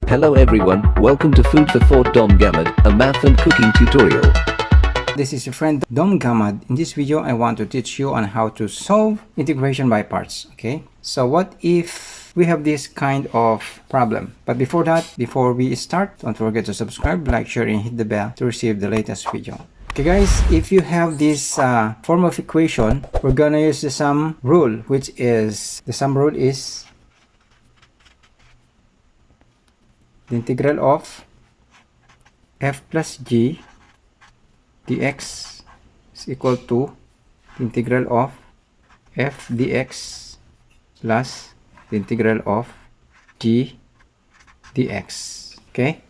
Hello everyone, welcome to Food for Thought Dom Gamad, a math and cooking tutorial. This is your friend Dom Gamad. In this video, I want to teach you on how to solve integration by parts. Okay, so what if we have this kind of problem? But before that, before we start, don't forget to subscribe, like, share, and hit the bell to receive the latest video. Okay guys, if you have this form of equation, we're gonna use the sum rule, which is the sum rule is the integral of f plus g dx is equal to the integral of f dx plus the integral of g dx. Okay,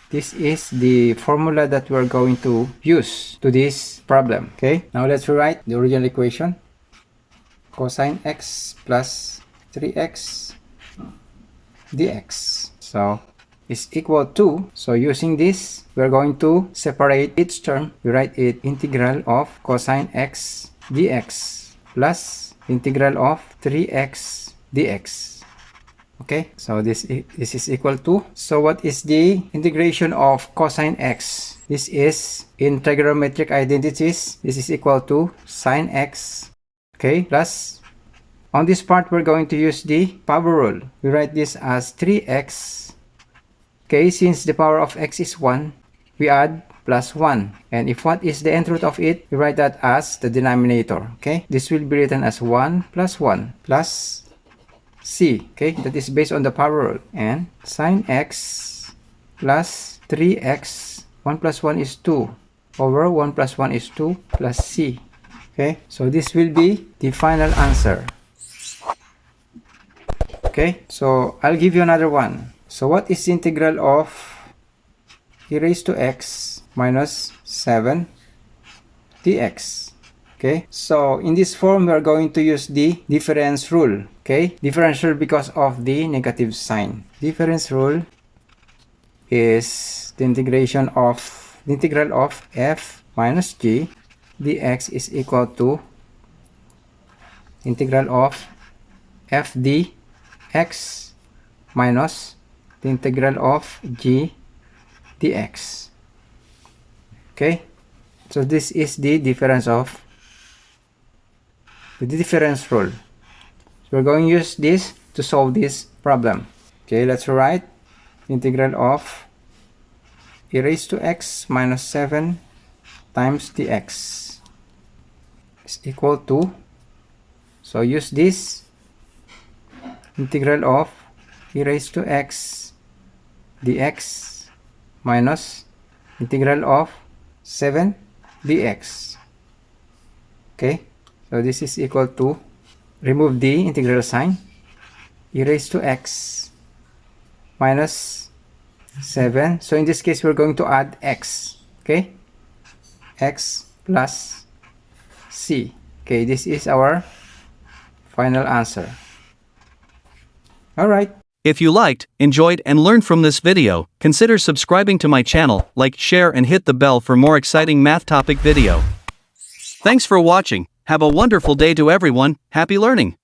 this is the formula that we're going to use to this problem. Okay, now let's rewrite the original equation. Cosine x plus 3x dx, so is equal to, so using this, we're going to separate each term. We write it integral of cosine x dx plus integral of 3x dx. Okay, so this is equal to, so what is the integration of cosine x? This is in trigonometric identities, this is equal to sine x, okay, plus on this part we're going to use the power rule. We write this as 3x. Okay, since the power of x is 1, we add plus 1. And if what is the nth root of it, we write that as the denominator. Okay, this will be written as 1 plus 1 plus c. Okay, that is based on the power rule. And sine x plus 3x, 1 plus 1 is 2, over 1 plus 1 is 2 plus c. Okay, so this will be the final answer. Okay, so I'll give you another one. So what is the integral of e raised to x minus 7 dx? Okay, so in this form we are going to use the difference rule. Okay, difference rule because of the negative sign. Difference rule is the integral of f minus g dx is equal to integral of f dx minus the integral of g dx. Okay, so this is the difference of the difference rule. So we're going to use this to solve this problem. Okay, let's write integral of e raised to x minus 7 times dx is equal to, so use this integral of e raised to x dx minus integral of 7 dx. Okay, so this is equal to, remove the integral sign, e raised to x minus 7, so in this case we're going to add x. Okay, x plus c. Okay, this is our final answer. All right. If you liked, enjoyed, and learned from this video, consider subscribing to my channel, like, share, and hit the bell for more exciting math topic video. Thanks for watching. Have a wonderful day to everyone. Happy learning!